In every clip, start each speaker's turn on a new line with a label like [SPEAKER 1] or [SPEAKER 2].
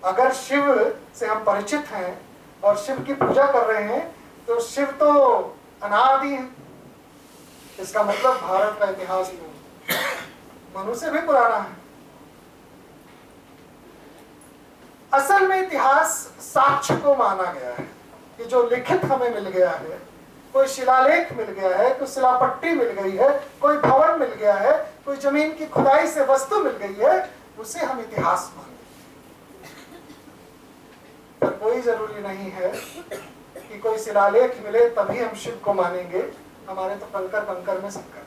[SPEAKER 1] अगर शिव से हम परिचित हैं और शिव की पूजा कर रहे हैं तो शिव तो अनादि है। इसका मतलब भारत का इतिहास तो मनु से भी पुराना है। असल में इतिहास साक्ष्य को माना गया है कि जो लिखित हमें मिल गया है, कोई शिलालेख मिल गया है, कोई शिलापट्टी मिल गई है, कोई भवन मिल गया है, कोई जमीन की खुदाई से वस्तु मिल गई है, उसे हम इतिहास मानें। पर कोई जरूरी नहीं है कि कोई शिलालेख मिले तभी हम शिव को मानेंगे। हमारे तो कंकर कंकर में संकर है।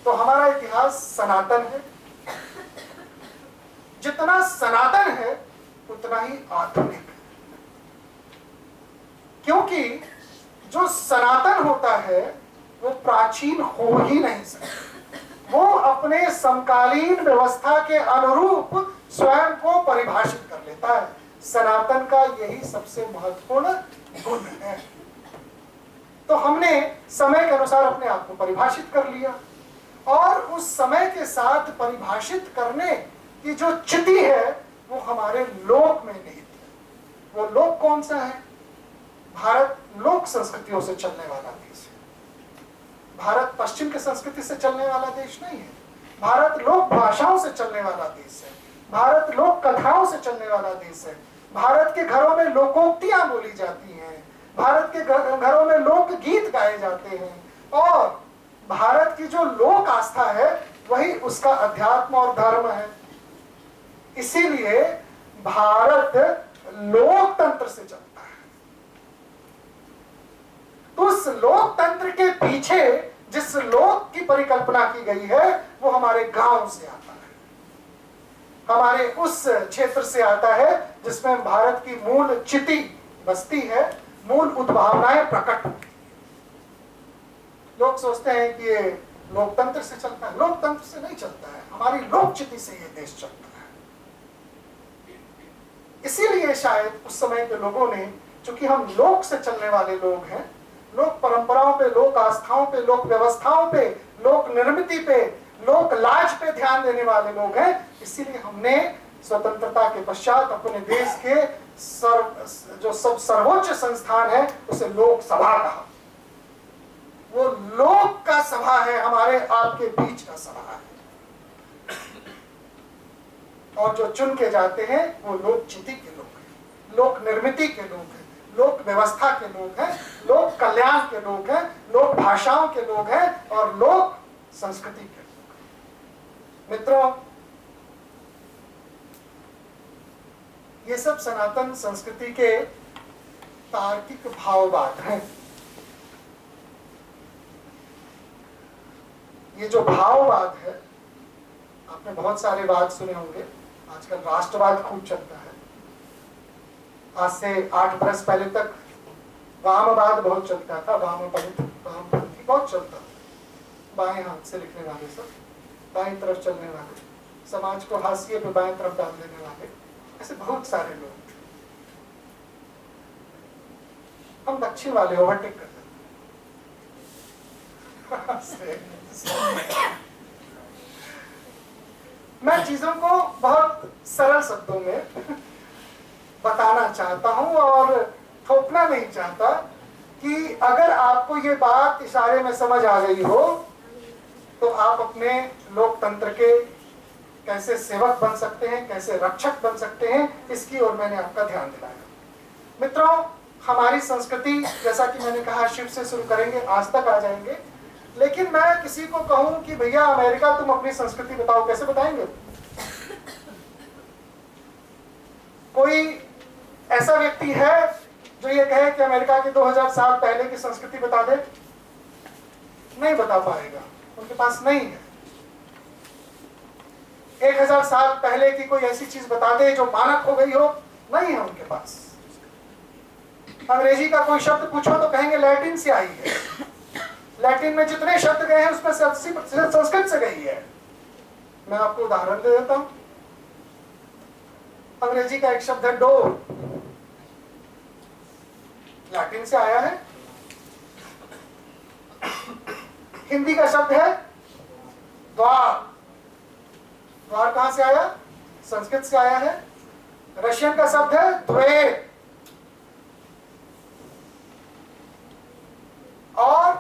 [SPEAKER 1] तो हमारा इतिहास सनातन है। जितना सनातन है उतना ही आधुनिक है, क्योंकि जो सनातन होता है वो प्राचीन हो ही नहीं सकता। वो अपने समकालीन व्यवस्था के अनुरूप स्वयं को परिभाषित कर लेता है। सनातन का यही सबसे महत्वपूर्ण गुण है। तो हमने समय के अनुसार अपने आप को परिभाषित कर लिया और उस समय के साथ परिभाषित करने की जो चिति है वो हमारे लोक में निहित है। वो लोक कौन सा है? भारत लोक संस्कृतियों से चलने वाला देश है। भारत पश्चिम के संस्कृति से चलने वाला देश नहीं है। भारत लोक भाषाओं से चलने वाला देश है। भारत लोक कथाओं से चलने वाला देश है। भारत के घरों में लोकोक्तियां बोली जाती हैं। भारत के घरों में लोक गीत गाए जाते हैं और भारत की जो लोक आस्था है वही उसका अध्यात्म और धर्म है। इसीलिए भारत लोकतंत्र से चलता है। तो उस लोकतंत्र के पीछे जिस लोक की परिकल्पना की गई है वो हमारे गांव से आता है, हमारे उस क्षेत्र से आता है जिसमें भारत की मूल चिति बसती है, मूल उद्भावनाएं प्रकट होती है। लोग सोचते हैं कि ये लोकतंत्र से चलता है। लोकतंत्र से नहीं चलता है, हमारी लोकचिति से ये देश चलता है। इसीलिए शायद उस समय के लोगों ने, चूंकि हम लोक से चलने वाले लोग हैं, लोक परंपराओं पे, लोक आस्थाओं पे, लोक व्यवस्थाओं पे, लोक निर्मिति पे, लोक लाज पे ध्यान देने वाले लोग हैं, इसीलिए हमने स्वतंत्रता के पश्चात अपने देश के जो सब सर्वोच्च संस्थान है उसे लोक सभा कहा। वो लोक का सभा है, हमारे आपके बीच का सभा है। और जो चुन के जाते हैं वो लोक चिति के लोग हैं, लोक निर्मिति के लोग हैं, लोक व्यवस्था के लोग हैं, लोक कल्याण के लोग हैं, लोक भाषाओं के लोग हैं और लोक संस्कृति के लोग हैं। मित्रों, ये सब सनातन संस्कृति के तार्किक भाववाद हैं। ये जो भाववाद है, आपने बहुत सारे वाद सुने होंगे। आजकल राष्ट्रवाद खूब चलता है। आज से 8 बरस पहले तक वामवाद बहुत चलता था। वामपंथी बहुत चलता था। बाएं हाथ से लिखने वाले सब, बाएं तरफ चलने वाले, समाज को हाशिए पे बाएं तरफ डाल देने वाले, ऐसे बहुत सारे लोग थे। हम दक्षिण वाले ओवरटेक कर देते। मैं चीजों को बहुत सरल शब्दों में बताना चाहता हूं और थोपना नहीं चाहता कि अगर आपको ये बात इशारे में समझ आ गई हो तो आप अपने लोकतंत्र के कैसे सेवक बन सकते हैं, कैसे रक्षक बन सकते हैं, इसकी ओर मैंने आपका ध्यान दिलाया। मित्रों, हमारी संस्कृति, जैसा कि मैंने कहा, शिव से शुरू करेंगे, आज तक आ जाएंगे। लेकिन मैं किसी को कहूं कि भैया अमेरिका तुम अपनी संस्कृति बताओ, कैसे बताएंगे? कोई ऐसा व्यक्ति है जो ये कहे कि अमेरिका के 2000 साल पहले की संस्कृति बता दे? नहीं बता पाएगा, उनके पास नहीं है। 1000 साल पहले की कोई ऐसी चीज बता दे जो मानक हो गई हो, नहीं है उनके पास। अंग्रेजी का कोई शब्द पूछो तो कहेंगे लैटिन से आई है। लैटिन में जितने शब्द गए हैं उसमें से 80% संस्कृत से गई है। मैं आपको उदाहरण दे देता हूं। अंग्रेजी का एक शब्द है डोर, लैटिन से आया है। हिंदी का शब्द है द्वार, द्वार कहां से आया? संस्कृत से आया है। रशिया रशियन का शब्द है द्वे, और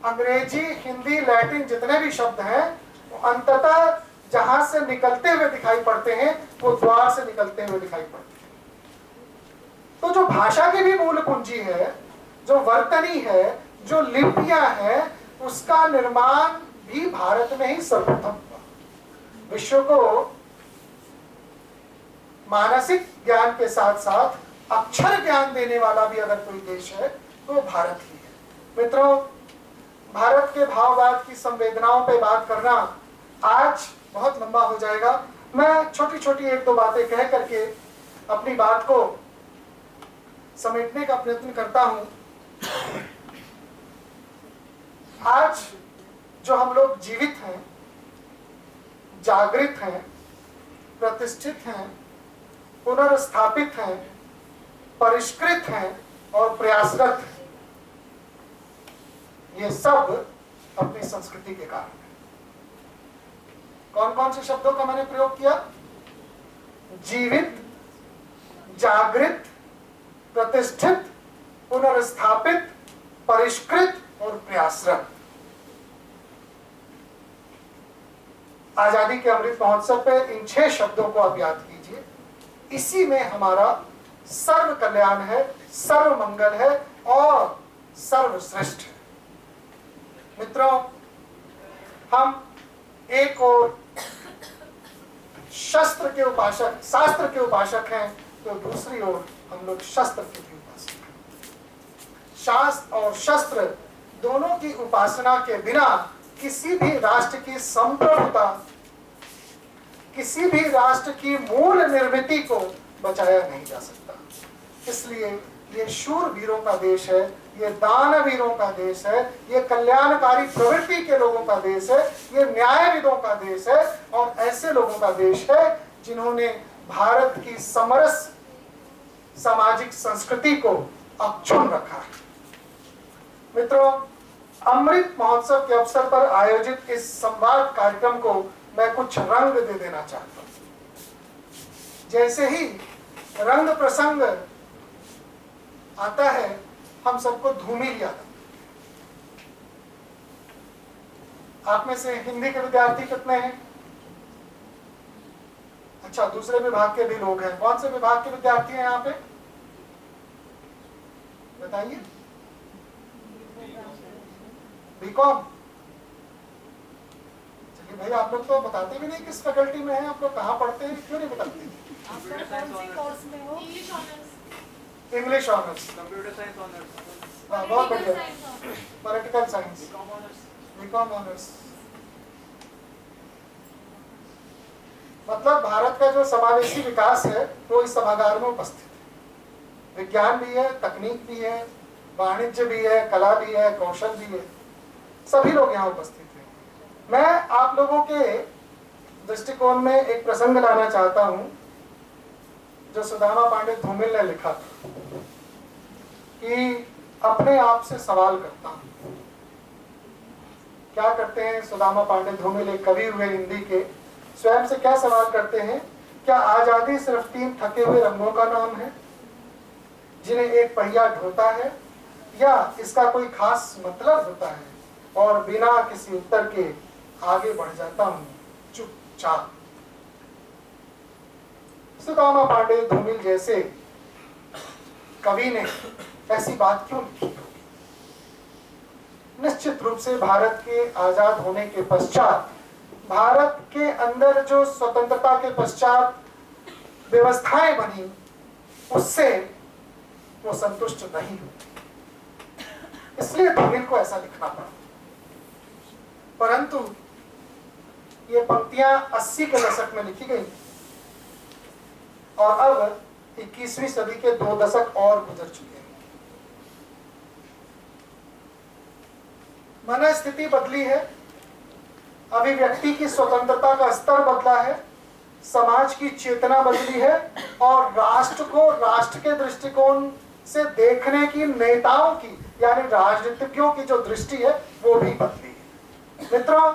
[SPEAKER 1] अंग्रेजी, हिंदी, लैटिन जितने भी शब्द हैं वो अंततः जहां से निकलते हुए दिखाई पड़ते हैं वो द्वार से निकलते हुए दिखाई पड़ते हैं। तो जो भाषा की भी मूल कुंजी है, जो वर्तनी है, जो लिपियां हैं, उसका निर्माण भी भारत में ही सर्वप्रथम हुआ। विश्व को मानसिक ज्ञान के साथ साथ अक्षर ज्ञान देने वाला भी अगर कोई देश है तो भारत ही है। मित्रों, भारत के भाववाद की संवेदनाओं पे बात करना आज बहुत लंबा हो जाएगा। मैं छोटी छोटी एक दो बातें कह करके अपनी बात को समेटने का प्रयत्न करता हूं। आज जो हम लोग जीवित हैं, जागृत हैं, प्रतिष्ठित हैं, पुनर्स्थापित हैं, परिष्कृत हैं और प्रयासरत हैं, ये सब अपनी संस्कृति के कारण है। कौन कौन से शब्दों का मैंने प्रयोग किया? जीवित, जागृत, प्रतिष्ठित, पुनर्स्थापित, परिष्कृत और प्रयासरत। आजादी के अमृत महोत्सव पे इन 6 शब्दों को आप याद कीजिए। इसी में हमारा सर्व कल्याण है, सर्व मंगल है और सर्वश्रेष्ठ है। मित्रों, हम एक और शस्त्र के उपासक, शास्त्र के उपासक हैं, तो दूसरी ओर हम लोग शस्त्र के भी उपासक हैं। शास्त्र और शस्त्र दोनों की उपासना के बिना किसी भी राष्ट्र की संप्रभुता, किसी भी राष्ट्र की मूल निर्मिति को बचाया नहीं जा सकता। इसलिए ये शूर वीरों का देश है, ये दानवीरों का देश है, ये कल्याणकारी प्रवृत्ति के लोगों का देश है, ये न्यायविदों का देश है और ऐसे लोगों का देश है जिन्होंने भारत की समरस सामाजिक संस्कृति को अक्षुण्ण रखा है। मित्रों, अमृत महोत्सव के अवसर पर आयोजित इस संवाद कार्यक्रम को मैं कुछ रंग दे देना चाहता हूं। जैसे ही रंग प्रसंग आता है, हम सबको धूमिल याद आता। आप में से हिंदी के विद्यार्थी कितने हैं? अच्छा, दूसरे विभाग के भी लोग हैं। कौन से विभाग के विद्यार्थी हैं यहाँ पे? बताइए। बीकॉम। चलिए भाई, आप लोग तो बताते भी नहीं किस फैकल्टी में हैं, आप लोग कहाँ पढ़ते हैं, क्यों नहीं बताते? English honours,
[SPEAKER 2] computer science honours,
[SPEAKER 1] बहुत बढ़िया, पॉलिटिकल साइंस, बीकॉम ऑनर्स। मतलब भारत का जो समावेशी विकास है वो इस सभागार में उपस्थित है। विज्ञान भी है, तकनीक भी है, वाणिज्य भी है, कला भी है, कौशल भी है, सभी लोग यहाँ उपस्थित हैं। मैं आप लोगों के दृष्टिकोण में एक प्रसंग लाना चाहता हूँ जो सुदामा पांडे धूमिल ने लिखा था, कि अपने आप से सवाल करता हूँ। क्या करते हैं सुदामा पांडे धूमिल, एक कवि हुए हिंदी के, स्वयं से क्या सवाल करते हैं? क्या आजादी सिर्फ 3 थके हुए रंगों का नाम है जिन्हें एक पहिया ढोता है, या इसका कोई खास मतलब होता है? और बिना किसी उत्तर के आगे बढ़ जाता हूँ चुपचाप। सुदामा पांडे धूमिल जैसे कवि ने ऐसी बात क्यों लिखी? निश्चित रूप से भारत के आजाद होने के पश्चात, भारत के अंदर जो स्वतंत्रता के पश्चात व्यवस्थाएं बनी, उससे वो संतुष्ट नहीं हुए, इसलिए धूमिल को ऐसा लिखना पड़ा। परंतु ये पंक्तियां 80 के दशक में लिखी गई और अब 21वीं सदी के 2 दशक और गुजर चुके हैं। मन स्थिति बदली है, अभिव्यक्ति की स्वतंत्रता का स्तर बदला है, समाज की चेतना बदली है और राष्ट्र को राष्ट्र के दृष्टिकोण से देखने की नेताओं की, यानी राजनीतिज्ञों की जो दृष्टि है वो भी बदली है। मित्रों,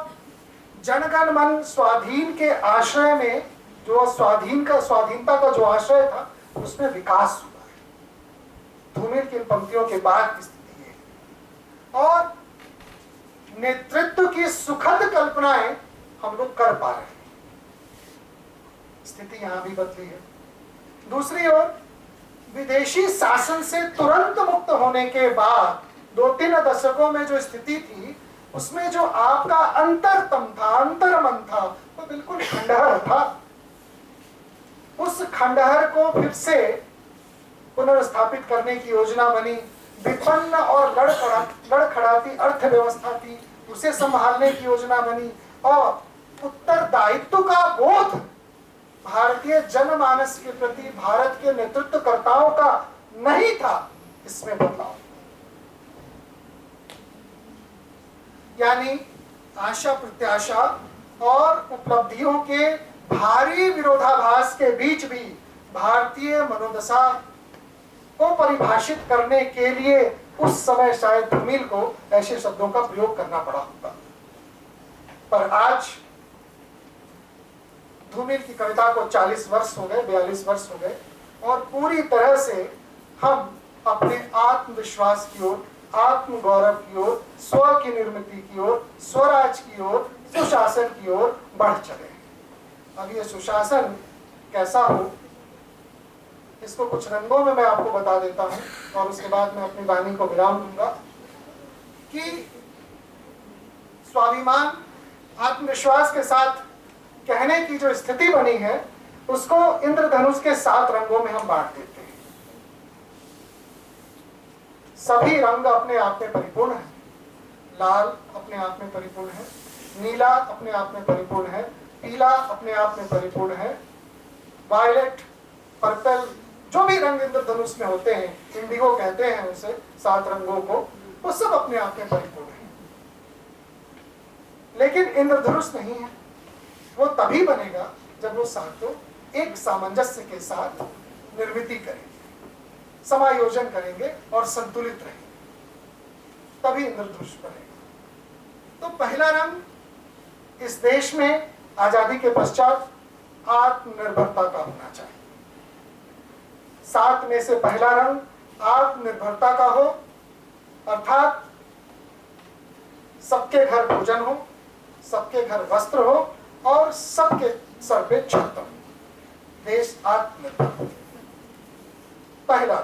[SPEAKER 1] जनगण मन स्वाधीन के आश्रय में जो स्वाधीनता का जो आशय था उसमें विकास हुआ है। धूमिल की इन पंक्तियों के बाद की स्थिति है और नेतृत्व की सुखद कल्पनाएं हम लोग कर पा रहे हैं। स्थिति यहां भी बदली है। दूसरी ओर विदेशी शासन से तुरंत मुक्त होने के बाद 2-3 दशकों में जो स्थिति थी उसमें जो आपका अंतरतम था, अंतर्मन था, वो बिल्कुल खंडहर था। उस खंडहर को फिर से पुनर्स्थापित करने की योजना बनी। विपन्न और लड़खड़ाती अर्थव्यवस्था थी, उसे संभालने की योजना बनी और उत्तरदायित्व का बोध भारतीय जनमानस के प्रति भारत के नेतृत्वकर्ताओं का नहीं था। इसमें बदलाव यानी आशा प्रत्याशा और उपलब्धियों के भारी विरोधाभास के बीच भी भारतीय मनोदशा को परिभाषित करने के लिए उस समय शायद धूमिल को ऐसे शब्दों का प्रयोग करना पड़ा होगा। पर आज धूमिल की कविता को 40 वर्ष हो गए, 42 वर्ष हो गए और पूरी तरह से हम अपने आत्मविश्वास की ओर, आत्मगौरव की ओर, स्व की निर्मिति की ओर, स्वराज की ओर, सुशासन की ओर बढ़ चले हैं। अब ये सुशासन कैसा हो, इसको कुछ रंगों में मैं आपको बता देता हूं और उसके बाद मैं अपनी वाणी को विराम दूंगा कि स्वाभिमान, आत्मविश्वास के साथ कहने की जो स्थिति बनी है उसको इंद्रधनुष के 7 रंगों में हम बांट देते हैं। सभी रंग अपने आप में परिपूर्ण है। लाल अपने आप में परिपूर्ण है, नीला अपने आप में परिपूर्ण है, पीला अपने आप में परिपूर्ण है, वायलेट, पर्पल, जो भी रंग इंद्रधनुष में होते हैं, इंडिगो कहते हैं उसे, 7 रंगों को, वो सब अपने आप में परिपूर्ण है। लेकिन इंद्रधनुष नहीं है। वो तभी बनेगा जब वो सातों एक सामंजस्य के साथ निर्मिति करेंगे, समायोजन करेंगे और संतुलित रहेंगे, तभी इंद्रधनुष बनेगा। तो पहला रंग इस देश में आजादी के पश्चात आत्मनिर्भरता का होना चाहिए। 7 में से पहला रंग आत्मनिर्भरता का हो, अर्थात सबके घर भोजन हो, सबके घर वस्त्र हो और सबके सर पे छत हो, देश आत्मनिर्भर हो। पहला।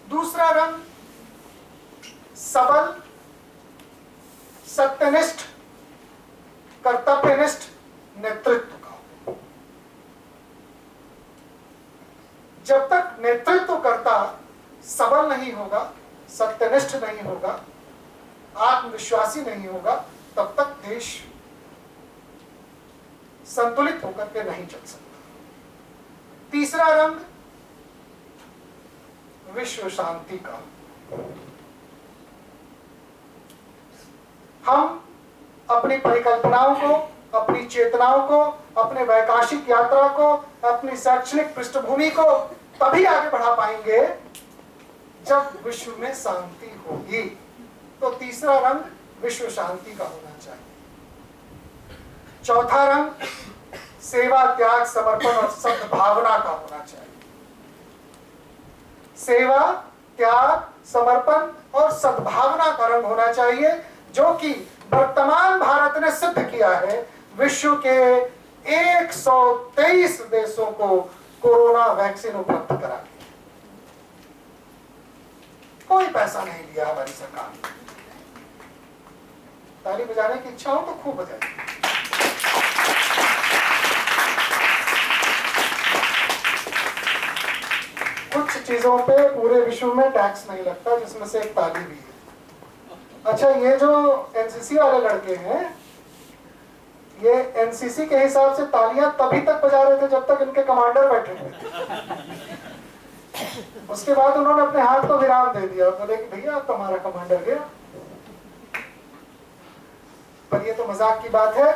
[SPEAKER 1] दूसरा रंग सबल, सत्यनिष्ठ, कर्तव्यनिष्ठ नेतृत्व का हो। जब तक नेतृत्वकर्ता सबल नहीं होगा, सत्यनिष्ठ नहीं होगा, आत्मविश्वासी नहीं होगा, तब तक देश संतुलित होकर के नहीं चल सकता। तीसरा रंग विश्व शांति का। हम अपनी परिकल्पनाओं को, अपनी चेतनाओं को, अपने वैकाशिक यात्रा को, अपनी शैक्षणिक पृष्ठभूमि को तभी आगे बढ़ा पाएंगे जब विश्व में शांति होगी। तो तीसरा रंग विश्व शांति का होना चाहिए। चौथा रंग सेवा, त्याग, समर्पण और सद्भावना का होना चाहिए। सेवा, त्याग, समर्पण और सद्भावना का रंग होना चाहिए, जो कि वर्तमान भारत ने सिद्ध किया है। विश्व के 123 देशों को कोरोना वैक्सीन उपलब्ध करा दी। कोई पैसा नहीं लिया हमारी सरकार ने। ताली बजाने की इच्छा हो तो खूब बजाइए। कुछ चीजों पे पूरे विश्व में टैक्स नहीं लगता, जिसमें से एक ताली भी है। अच्छा, ये जो एनसीसी वाले लड़के हैं, ये एनसीसी के हिसाब से तालियां तभी तक बजा रहे थे जब तक इनके कमांडर बैठे थे। उसके बाद उन्होंने अपने हाथ को विराम दे दिया, बोले कि भैया अब तुम्हारा कमांडर गया। पर ये तो मजाक की बात है।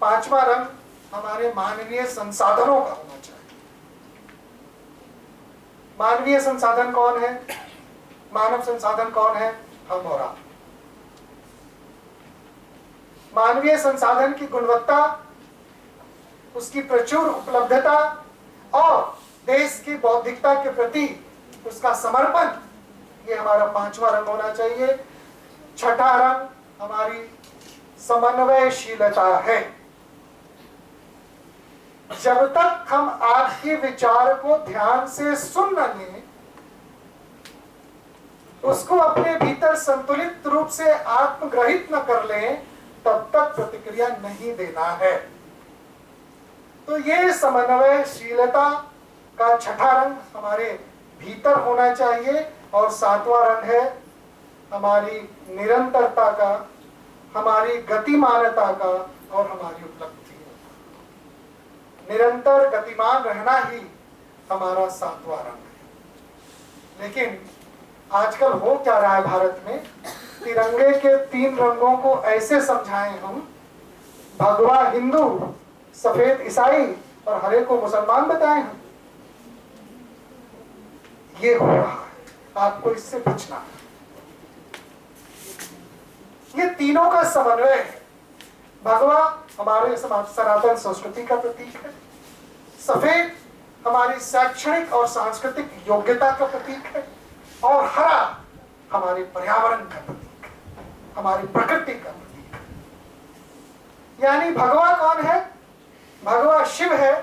[SPEAKER 1] पांचवा रंग हमारे मानवीय संसाधनों का होना चाहिए। मानवीय संसाधन कौन है? मानव संसाधन कौन है? हम और आप। मानवीय संसाधन की गुणवत्ता उसकी प्रचुर उपलब्धता और देश की बौद्धिकता के प्रति उसका समर्पण, ये हमारा 5वां रंग होना चाहिए। छठा रंग हमारी समन्वयशीलता है। जब तक हम आपके विचार को ध्यान से सुन न लें, उसको अपने भीतर संतुलित रूप से आत्मग्रहित न कर लें, तब तक प्रतिक्रिया नहीं देना है। तो ये समन्वयशीलता का छठा रंग हमारे भीतर होना चाहिए। और 7वां रंग है हमारी निरंतरता का, हमारी गतिमानता का और हमारी उपलब्धि। निरंतर गतिमान रहना ही हमारा 7वां रंग है। लेकिन आजकल हो क्या रहा है भारत में, तिरंगे के 3 रंगों को ऐसे समझाएं हम, भगवा हिंदू, सफेद ईसाई और हरे को मुसलमान बताएं हम। ये हो रहा है, आपको इससे बचना है। ये तीनों का समन्वय है। भगवा हमारे समाज सनातन संस्कृति का प्रतीक है, सफेद हमारी शैक्षणिक और सांस्कृतिक योग्यता का प्रतीक है, और हरा हमारे पर्यावरण का प्रतीक है, हमारी प्रकृति का प्रतीक है। यानी भगवा कौन है? भगवा शिव है,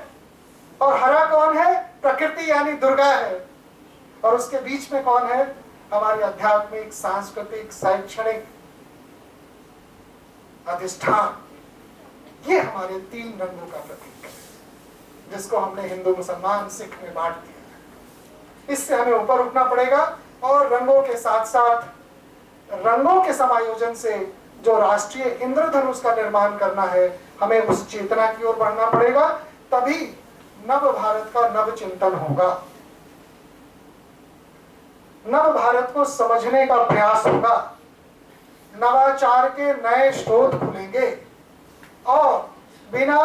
[SPEAKER 1] और हरा कौन है? प्रकृति यानी दुर्गा है, और उसके बीच में कौन है? हमारी आध्यात्मिक, सांस्कृतिक, शैक्षणिक अधिष्ठान। ये हमारे 3 रंगों का प्रतीक है, जिसको हमने हिंदू, मुसलमान, सिख में बांट दिया है। इससे हमें ऊपर उठना पड़ेगा, और रंगों के साथ साथ रंगों के समायोजन से जो राष्ट्रीय इंद्रधनुष का निर्माण करना है, हमें उस चेतना की ओर बढ़ना पड़ेगा। तभी नव भारत का नव चिंतन होगा, नव भारत को समझने का प्रयास होगा, नवाचार के नए स्रोत खुलेंगे, और बिना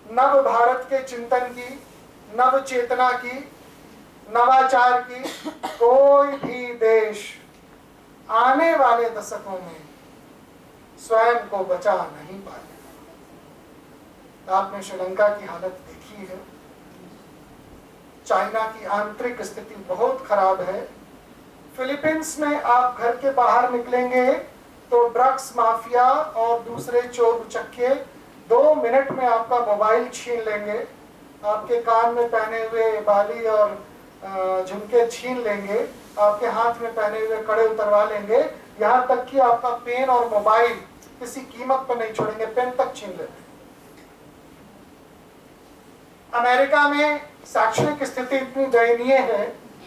[SPEAKER 1] नव भारत के चिंतन की, नव चेतना की, नवाचार की कोई भी देश आने वाले दशकों में स्वयं को बचा नहीं पाएगा। आपने श्रीलंका की हालत देखी है, चाइना की आंतरिक स्थिति बहुत खराब है। फिलीपींस में आप घर के बाहर निकलेंगे तो ड्रग्स माफिया और दूसरे चोर उचक्के 2 मिनट में आपका मोबाइल छीन लेंगे, आपके कान में पहने हुए बाली और झुमके छीन लेंगे, आपके हाथ में पहने हुए कड़े उतरवा लेंगे, यहाँ तक कि आपका पेन और मोबाइल किसी कीमत पर नहीं छोड़ेंगे, पेन तक छीन लेते। अमेरिका में शैक्षणिक स्थिति इतनी दयनीय है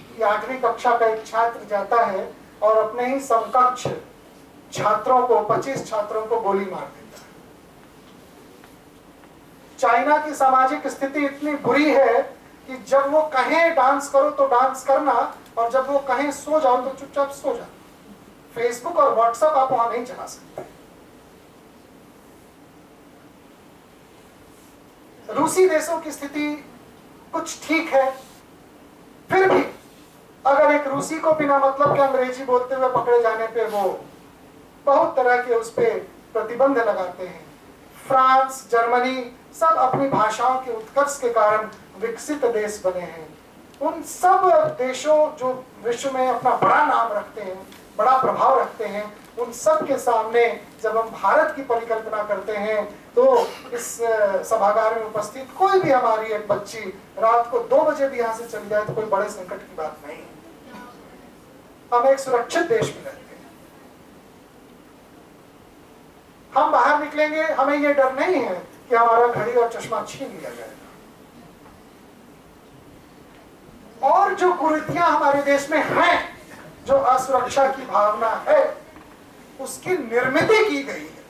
[SPEAKER 1] कि 8वीं कक्षा का एक छात्र जाता है और अपने ही समकक्ष छात्रों को, 25 छात्रों को गोली मार देता है। चाइना की सामाजिक स्थिति इतनी बुरी है कि जब वो कहें डांस करो तो डांस करना, और जब वो कहें सो जाओ तो चुपचाप सो जाओ। फेसबुक और व्हाट्सएप आप वहां नहीं चला सकते। रूसी देशों की स्थिति कुछ ठीक है, फिर भी अगर एक रूसी को बिना मतलब के अंग्रेजी बोलते हुए पकड़े जाने पे वो बहुत तरह के उस पे प्रतिबंध लगाते हैं। फ्रांस, जर्मनी सब अपनी भाषाओं के उत्कर्ष के कारण विकसित देश बने हैं। उन सब देशों जो विश्व में अपना बड़ा नाम रखते हैं, बड़ा प्रभाव रखते हैं, उन सब के सामने जब हम भारत की परिकल्पना करते हैं तो इस सभागार में उपस्थित कोई भी हमारी एक बच्ची रात को 2 बजे भी यहाँ से चली जाए तो कोई बड़े संकट की बात नहीं है। हम एक सुरक्षित देश में रहते हैं। हम बाहर निकलेंगे, हमें ये डर नहीं है कि हमारा घड़ी और चश्मा छीन लिया जाएगा। और जो कुरीतियां हमारे देश में हैं, जो असुरक्षा की भावना है, उसकी निर्मित की गई है,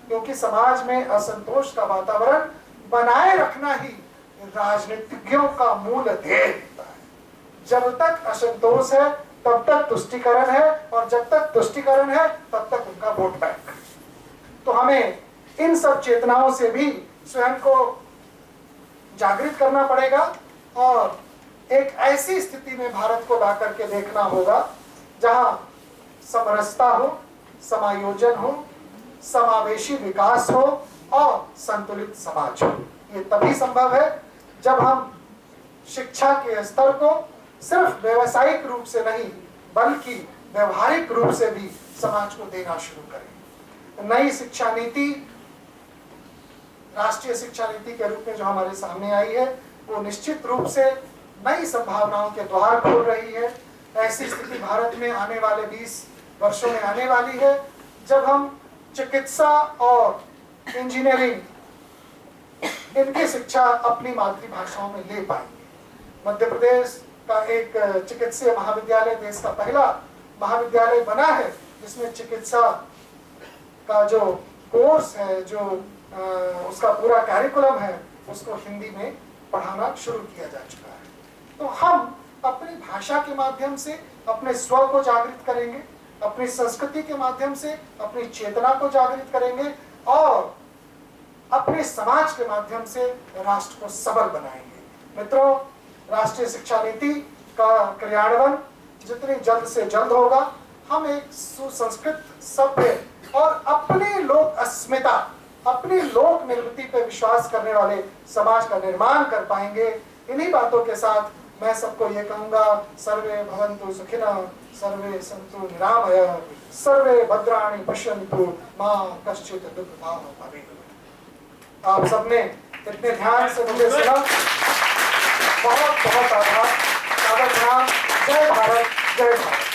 [SPEAKER 1] क्योंकि समाज में असंतोष का वातावरण बनाए रखना ही राजनीतिज्ञों का मूल ध्येय होता है। जब तक असंतोष है तब तक तुष्टीकरण है, और जब तक तुष्टीकरण है तब तक उनका वोट बैंक। तो हमें इन सब चेतनाओं से भी स्वयं को जागृत करना पड़ेगा, और एक ऐसी स्थिति में भारत को ला करके देखना होगा जहां समरसता हो, समायोजन हो, समावेशी विकास हो और संतुलित समाज हो। ये तभी संभव है जब हम शिक्षा के स्तर को सिर्फ व्यवसायिक रूप से नहीं बल्कि व्यवहारिक रूप से भी समाज को देना शुरू करें। नई शिक्षा नीति, राष्ट्रीय शिक्षा नीति के रूप में जो हमारे सामने आई है, वो निश्चित रूप से नई संभावनाओं के द्वार खोल रही है। ऐसी स्थिति भारत में आने वाले 20 वर्षों में आने वाली है जब हम चिकित्सा और इंजीनियरिंग इनकी शिक्षा अपनी मातृभाषाओं में ले पाएंगे। मध्य प्रदेश का एक चिकित्सीय महाविद्यालय देश का पहला महाविद्यालय बना है जिसमें चिकित्सा का जो कोर्स है, जो उसका पूरा कैरिकुलम है, उसको हिंदी में पढ़ाना शुरू किया जा चुका है। तो हम अपनी भाषा के माध्यम से अपने स्व को जागृत करेंगे, अपनी संस्कृति के माध्यम से अपनी चेतना को जागृत करेंगे और अपने समाज के माध्यम से राष्ट्र को सबल बनाएंगे। मित्रों, राष्ट्रीय शिक्षा नीति का क्रियान्वयन जितनी जल्द से जल्द होगा, हम एक सुसंस्कृत, सभ्य और अपनी लोक अस्मिता, अपनी लोक निर्मिति पर विश्वास करने वाले समाज का निर्माण कर पाएंगे। इन्हीं बातों के साथ मैं सबको ये कहूंगा, सर्वे भवन्तु सुखिनः, सर्वे सन्तु निरामयः, सर्वे भद्राणि पश्यन्तु, मा कश्चित् दुःखभाग् भवेत्। आप सबने इतने ध्यान से मुझे सुना, बहुत बहुत आभार। जय भारत, जय भारत।